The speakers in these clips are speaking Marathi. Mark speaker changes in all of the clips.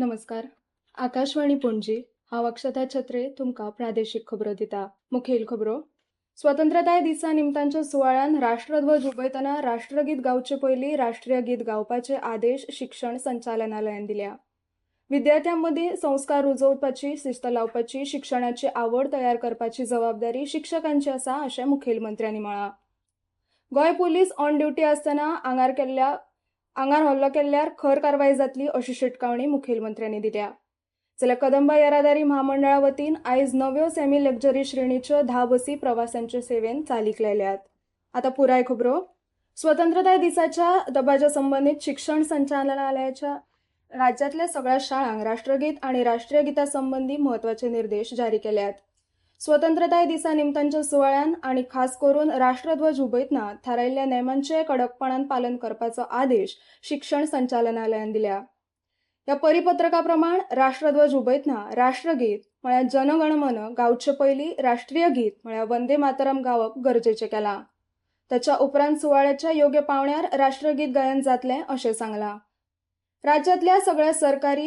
Speaker 1: नमस्कार. आकाशवाणी पणजी हांव अक्षता छत्रे तुमकां प्रादेशीक खबरो दिता. मुखेल खबरो. स्वतंत्रताय दिसा निमतानच्या सुवाळ्यान राष्ट्रध्वज उबयतना राष्ट्रगीत गावचे पयलीं राष्ट्रीय गीत गावपाचे आदेश शिक्षण संचालनालयान दिल्या. विद्यार्थ्यांमदीं संस्कार रुजोवपाची, शिस्त लावपाची, शिक्षणाची आवड तयार करपाची जबाबदारी शिक्षकांची आसा अशें मुखेलमंत्र्यांनी म्हळां. गोंय पुलीस ऑन ड्युटी आसतना आंगार हल्लो केल्यार खर कारवाय जातली अशी शिटकावणी मुखेलमंत्र्यांनी दिल्या. जाल्यार कदंबा येरादारी महामंडळा वतीन आयज नव्यो सेमी लक्झरी श्रेणीच्यो 10 बसी प्रवाशांचे सेवेन चालीक लायल्यात. आतां पुराय खबरो. स्वतंत्रताय दिसाच्या दबाज्या संबंदीत शिक्षण संचालनालयाच्या राज्यातल्या सगळ्या शाळांक राष्ट्रगीत आनी राष्ट्रीय गिता संबंधी म्हत्वाचे निर्देश जारी केल्यात. स्वतंत्रताय दिसा निमतानच्या सुवाळ्यान आनी खास करून राष्ट्रध्वज उबयतना थारायिल्ल्या नेमांचे कडकपणान पालन करपाचो आदेश शिक्षण संचालनालयान दिल्या. ह्या परिपत्रका प्रमाण राष्ट्रध्वज उबयतना राष्ट्रगीत म्हळ्यार जनगण मन गावचे पयलीं राष्ट्रीय गीत म्हळ्यार वंदे मातरम गावप गरजेचें केलां. ताच्या उपरांत सुवाळ्याच्या योग्य पावण्यार राष्ट्रगीत गायन जातलें अशें सांगलां. राज्यातल्या सगळ्या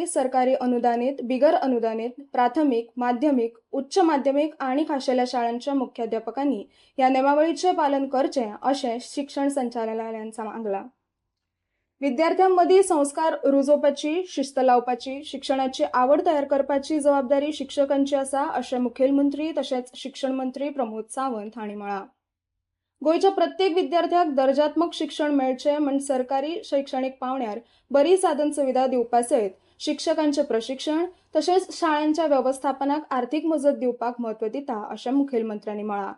Speaker 1: सरकारी अनुदानित, बिगर अनुदानित, प्राथमीक, माध्यमिक, उच्च माध्यमिक आणि खाशेल्या शाळांच्या मुख्याध्यापकांनी ह्या नेमावळीचें पालन करचें अशें शिक्षण संचालनालयान सांगलां. विद्यार्थ्यांमदीं संस्कार रुजोवपाची, शिस्त लावपाची, शिक्षणाची आवड तयार करपाची जबाबदारी शिक्षकांची आसा अशें मुखेलमंत्री तशेंच शिक्षण मंत्री प्रमोद सावंत हांणी म्हळां. गोंयच्या प्रत्येक विद्यार्थ्याक दर्जात्मक शिक्षण मेळचें म्हण सरकारी शैक्षणिक पावण्यार बरी साधन सुविधा दिवपा सयत शिक्षकांचे प्रशिक्षण तशेंच शाळांच्या वेवस्थापनाक आर्थीक मजत दिवपाक म्हत्व दिता अशें मुखेलमंत्र्यांनी म्हळां.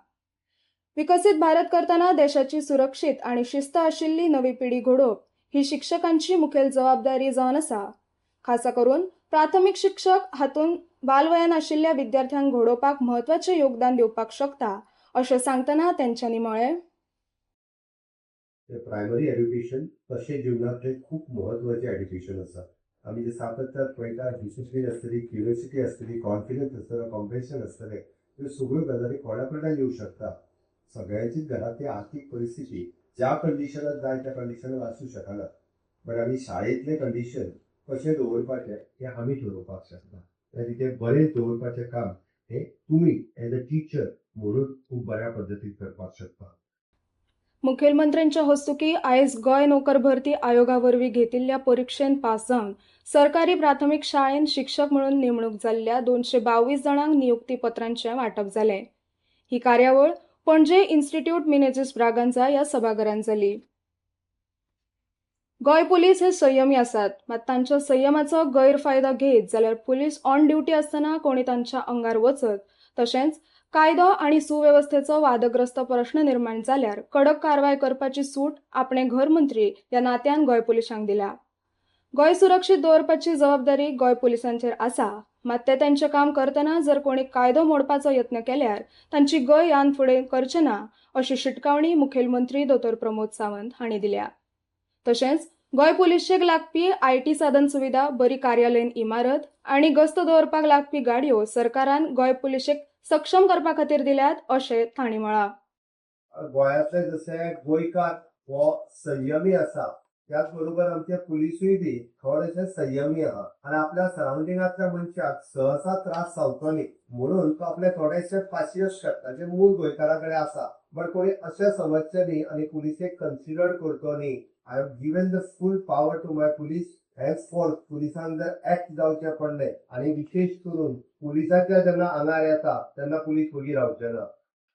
Speaker 1: विकसीत भारत करतना देशाची सुरक्षीत आनी शिस्त आशिल्ली नवी पिढी घडोवप ही शिक्षकांची मुखेल जबाबदारी जावन आसा. खासा करून प्राथमीक शिक्षक हातूंत बालवयान आशिल्ल्या विद्यार्थ्यांक घडोवपाक म्हत्वाचें योगदान दिवपाक शकता अशें सांगतना तेंच्यांनी म्हळें.
Speaker 2: प्रायमरी एड्युकेशन तशें जिवनांतलें खूब महत्वाचें एड्युकेशन आसा. आमी जे सातत्यान पळयता, डिसिप्लीन आसतली, क्युरियोसिटी आसतली, कॉन्फिडन्स आसतलो, कॉम्पॅशन आसतलें, ह्यो सगळ्यो गजाली कोणा कडल्यान येवंक शकता. सगळ्यांचीच घरांतली आर्थीक परिस्थिती ज्या कंडिशनांत जाय त्या कंडिशनांत आसूंक शकना. बट आमी शाळेंतलें कंडिशन कशें दवरपाचें हें आमी ठरोवपाक शकता. आनी तें बरें दवरपाचें काम हें तुमी एज अ टिचर म्हणून खूब बऱ्या पद्दतीन करपाक शकता.
Speaker 1: मुखेलमंत्र्यांच्या हस्तुकी आयज गोंय नोकर भरती आयोगा वरवीं घेतिल्ल्या परीक्षेन पास जावन सरकारी प्राथमीक शाळेंत शिक्षक म्हणून नेमणूक जाल्ल्या 222 जाणांक नियुक्तीपत्रांचें वांटप जालें. ही कार्यावळ पणजे इन्स्टिट्यूट मिनेझिस ब्रागांझा ह्या सभाघरांत जाली. गोंय पुलीस हे संयमी आसात, मात तांच्या संयमाचो गैरफायदो घेत जाल्यार पुलीस ऑन ड्युटी आसतना कोणी तांच्या आंगार वचत तशेंच कायदो आनी सुवेवस्थेचो वादग्रस्त प्रश्न निर्माण जाल्यार कडक कारवाय करपाची सूट आपणे घर मंत्री ह्या नात्यान गोंय पुलिसांक दिल्या. गोंय सुरक्षीत दवरपाची जबाबदारी गोंय पुलिसांचेर आसा, मात ते तांचें काम करतना जर कोणी कायदो मोडपाचो यत्न केल्यार तांची गोंय यान फुडें करचें ना अशी शिटकावणी मुखेलमंत्री दोतोर प्रमोद सावंत हांणी दिल्या. तशेंच गोंय पुलिसेक लागपी आयटी साधन सुविधा, बरी कार्यालयीन इमारत आनी गस्त दवरपाक लागपी गाडयो सरकारान गोंय पुलिसेक सक्षम करपा खातीर दिल्यात अशें तांणी म्हळां.
Speaker 2: गोंयांतले जशे गोंयकार हो संयमी आसा, त्याच बरोबर आमचे पुलिसूय बी थोडेशे संयमी आहा आनी आपल्या सरावंडिंगांतल्या मनशाक सहसा त्रास जावचो न्ही म्हणून तो आपले थोडेशे पाशियस करता जे मूळ गोंयकारा कडेन आसा. बट कोणी अशें समजचें न्ही आनी पुलिसेक कन्सिडर करचो न्ही. I have given the full power to my police. Henceforth पुलिसांक जर ऍक्ट जावचें पडलें आनी विशेष करून पुलिसाच्या जेन्ना आंगार येता तेन्ना पुलीस वगी रावचे ना.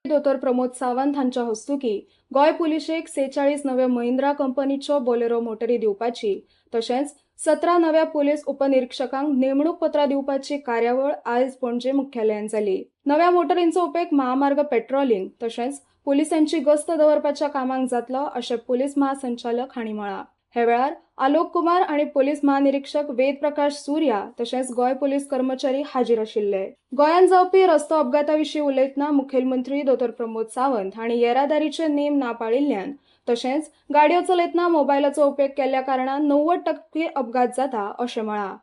Speaker 1: दोतोर प्रमोद सावंत हांच्या हस्तुकी गोंय पुलिसेक 46 नव्यो महिंद्रा कंपनीच्यो बोलेरो मोटरी दिवपाची तशेंच 17 नव्या पुलीस उपनिरीक्षकांक नेमणूक पत्रां दिवपाची कार्यावळ आयज पणजे मुख्यालयान जाली. नव्या मोटरींचो उपेग महामार्ग पेट्रोलिंग तशेंच पुलिसांची गस्त दवरपाच्या कामांक जातलो अशें पुलीस महासंचालक हांणी म्हळां. हे वेळार आलोक कुमार आनी पुलीस महानिरीक्षक वेद प्रकाश सूर्या तशेंच गोंय पुलीस कर्मचारी हाजीर आशिल्ले. गोंयांत जावपी रस्तो अपघाता विशीं उलयतना मुखेलमंत्री दोतोर प्रमोद सावंत हांणी येरादारीचे नेम ना पाळिल्ल्यान तशेंच गाडयो चलयतना मोबायलाचो उपेग केल्ल्या कारणान 90% अपघात जाता अशें म्हळां.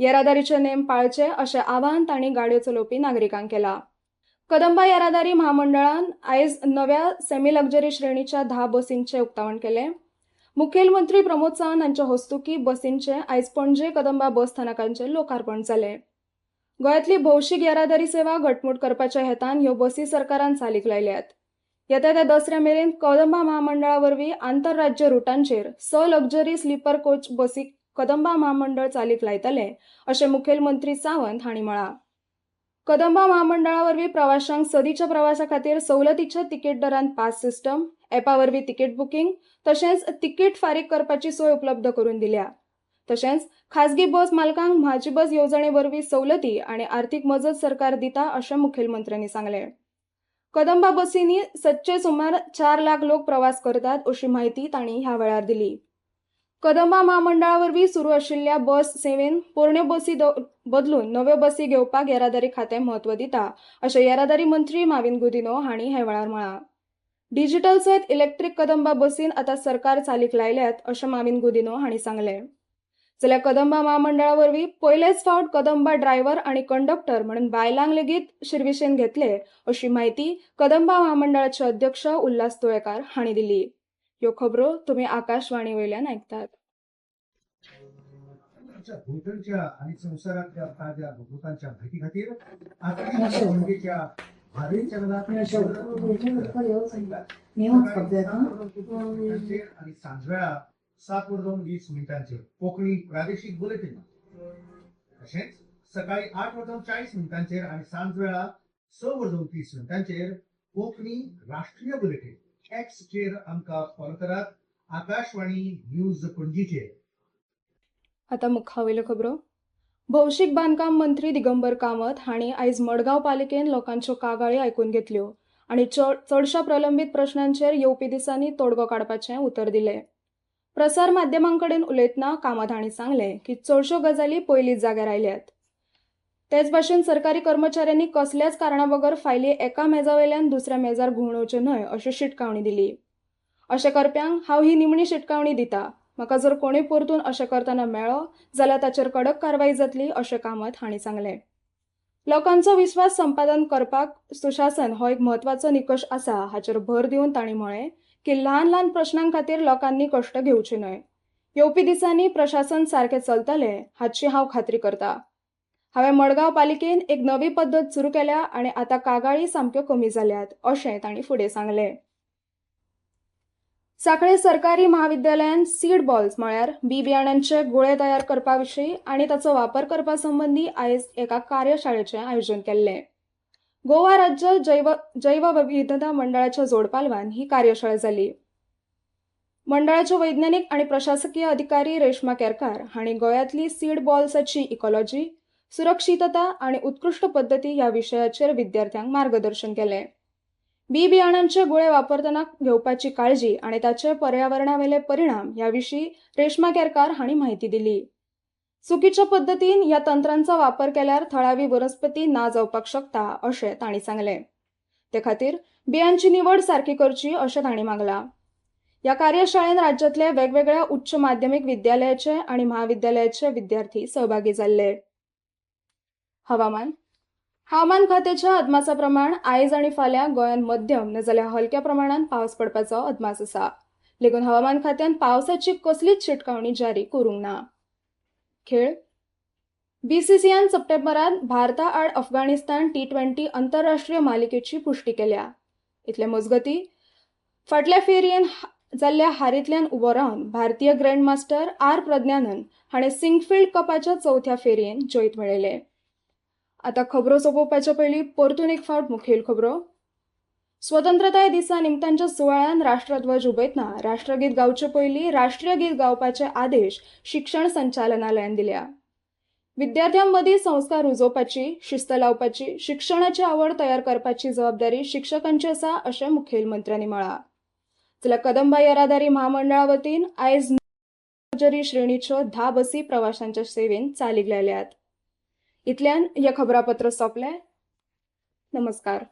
Speaker 1: येरादारीचे नेम पाळचे अशें आवाहन तांणी गाडयो चलोवपी नागरिकांक केलां. कदंबा येरादारी महामंडळान आयज नव्या सेमी लक्झरी श्रेणीच्या 10 बसींचें उक्तावण केलें. मुखेलमंत्री प्रमोद सावंत हांच्या हस्तुकी बसींचे आयज पणजे कदंबा बस स्थानकांचे लोकार्पण जालें. गोंयांतली भौशीक येरादारी सेवा घटमूट करपाच्या हेतान ह्यो बसी सरकारान चालीक लायल्यात. येता त्या दसऱ्या मेरेन कदंबा महामंडळा वरवीं आंतरराज्य रुटांचेर 6 लक्झरी स्लीपर कोच बसी कदंबा महामंडळ चालीक लायतले अशें मुखेलमंत्री सावंत हांणी म्हळां. कदंबा महामंडळा वरवीं प्रवाशांक सदीच्या प्रवासा खातीर सवलतीच्या तिकेट दरान पास सिस्टम, एपा वरवीं तिकेट बुकींग तशेंच तिकेट फारीक करपाची सोय उपलब्ध करून दिल्या. तशेंच खासगी बस मालकांक म्हाजी बस येवजणे वरवीं सवलती आनी आर्थीक मजत सरकार दिता अशें मुखेलमंत्र्यांनी सांगलें. कदंबा बसींनी सदचे सुमार 4 लाख लोक प्रवास करतात अशी माहिती तांणी ह्या वेळार दिली. कदंबा महामंडळा वरवीं सुरू आशिल्ल्या बस सेवेन पोरण्यो बसी बदलून नव्यो बसी घेवपाक येरादारी खातें म्हत्व दिता अशें येरादारी मंत्री माविन गुदिन्हो हांणी ह्या वेळार म्हळां. डिजिटल सयत इलेक्ट्रीक कदंबा बसीन आतां सरकार चालीक लायल्यात अशें माविन गुदिन्हो हांणी सांगलें. जाल्यार कदंबा महामंडळा वरवीं पयलेच फावट कदंबा ड्रायव्हर आनी कंडक्टर म्हणून बायलांक लेगीत शिर्विशेन घेतले अशी माहिती कदंबा महामंडळाचे अध्यक्ष उल्हास तुळेकार हांणी दिली. ह्यो खबरो तुमी आकाशवाणी वयल्यान आयकतात.
Speaker 3: आमच्या भोंवतणच्या आणि संवसारांतल्या ताज्या घडणुकांच्या म्हायती खातीर आतां पणजेच्या भारतीय चॅनलांत आणि सांजवेळा 7:20 कोंकणी प्रादेशीक बुलेटिन, तशेंच सकाळी 8:40 आणि सांजवेळा 6:30 कोंकणी राष्ट्रीय बुलेटिन एक्सचेर आमकां फॉलो करात. आकाशवाणी न्यूज पणजीचेर.
Speaker 1: आतां मुखावेल्यो खबरो. भौशीक बांदकाम मंत्री दिगंबर कामत हांणी आयज मडगांव पालिकेन लोकांच्यो कागाळी आयकून घेतल्यो आनी चडशा प्रलंबीत प्रश्नांचेर येवपी दिसांनी तोडगो काडपाचें उतर दिलें. प्रसार माध्यमांकडेन उलयतना कामत हांणी सांगलें की चडश्यो गजाली पयलींच जाग्यार आयल्यात. तेच भाशेन सरकारी कर्मचाऱ्यांनी कसल्याच कारणाबगर फायली एका मेजावयल्यान दुसऱ्या मेजार घुंवडोवच्यो न्हय अशी शिटकावणी दिली. अशें करप्यांक हांव ही निमणी शिटकावणी दितां. म्हाका जर कोणूय परतून अशें करतना मेळ्ळो जाल्यार ताचेर कडक कारवाई जातली अशें कामत हांणी सांगलें. लोकांचो विश्वास संपादन करपाक सुशासन हो एक म्हत्वाचो निकश आसा हाचेर भर दिवन तांणी म्हळें की ल्हान ल्हान प्रश्नां खातीर लोकांनी कश्ट घेवचे न्हय. येवपी दिसांनी प्रशासन सारकें चलतलें हाची हांव खात्री करतां. हांवें मडगांव पालिकेन एक नवी पद्दत सुरू केल्या आनी आतां कागाळी सामक्यो कमी जाल्यात अशें तांणी फुडें सांगलें. सांखळे सरकारी महाविद्यालयान सीड बॉल्स म्हळ्यार बियाण्यांचे गुळे तयार करपा विशीं आनी ताचो वापर करपा संबंधी आयज एका कार्यशाळेचें आयोजन केल्लें. गोवा राज्य जैवविविधता मंडळाच्या जोडपालवान ही कार्यशाळा जाली. मंडळाचे वैज्ञानीक आनी प्रशासकीय अधिकारी रेश्मा केरकार हांणी गोंयांतली सीड बॉल्साची इकॉलॉजी, सुरक्षितता आनी उत्कृश्ट पद्दती ह्या विशयाचेर विद्यार्थ्यांक मार्गदर्शन केलें. बियाण्यांचे गुळे वापरतना घेवपाची काळजी आनी ताचे पर्यावरणावेले परिणाम ह्या विशीं रेश्मा केरकार हांणी माहिती दिली. चुकीच्या पद्दतीन ह्या तंत्रांचो वापर केल्यार थळावी वनस्पती ना जावपाक शकता अशें तांणी सांगलें. ते खातीर बियांची निवड सारकी करची अशें तांणी मागलां. ह्या कार्यशाळेन राज्यांतले वेगवेगळ्या उच्च माध्यमीक विद्यालयाचे आनी महाविद्यालयाचे विद्यार्थी सहभागी जाल्ले. हवामान खात्याच्या अदमासा प्रमाण आयज आनी फाल्यां गोंयांत मध्यम नाजाल्यार हलक्या प्रमाणात पावस पडपाचो अदमास आसा. देखून हवामान खात्यान पावसाची कसलीच शिटकावणी जारी करूंक ना. खेळ. बीसीसीआयन सप्टेंबरांत भारता आड अफगाणिस्तान T20 आंतरराष्ट्रीय मालिकेची पुष्टी केल्या. इतले मजगतीं फाटल्या फेरयेन जाल्ल्या हारींतल्यान उबो रावन भारतीय ग्रँडमास्टर आर प्रज्ञानन हाणें सिंगफिल्ड कपाच्या 4थ्या फेरयेन जैत मेळयलें. आतां खबरो सोंपोवपाचे पयलीं परतून एक फावट मुखेल खबरो. स्वतंत्रताय दिसा निमतानच्या सुवाळ्यान राष्ट्रध्वज उबयतना राष्ट्रगीत गावचे पयलीं राष्ट्रीय गीत गावपाचे आदेश शिक्षण संचालनालयान दिल्या. विद्यार्थ्यांमदीं संस्कार रुजोवपाची, शिस्त लावपाची, शिक्षणाची आवड तयार करपाची जबाबदारी शिक्षकांची आसा अशें मुखेलमंत्र्यांनी म्हळां. जाल्यार कदंबा येरादारी महामंडळा वतीन आयज लक्झरी श्रेणीच्यो 10 बसी प्रवाशांच्या सेवेन चालीक लायल्यात. इतल्यान हे खबरापत्र सोंपलें. नमस्कार.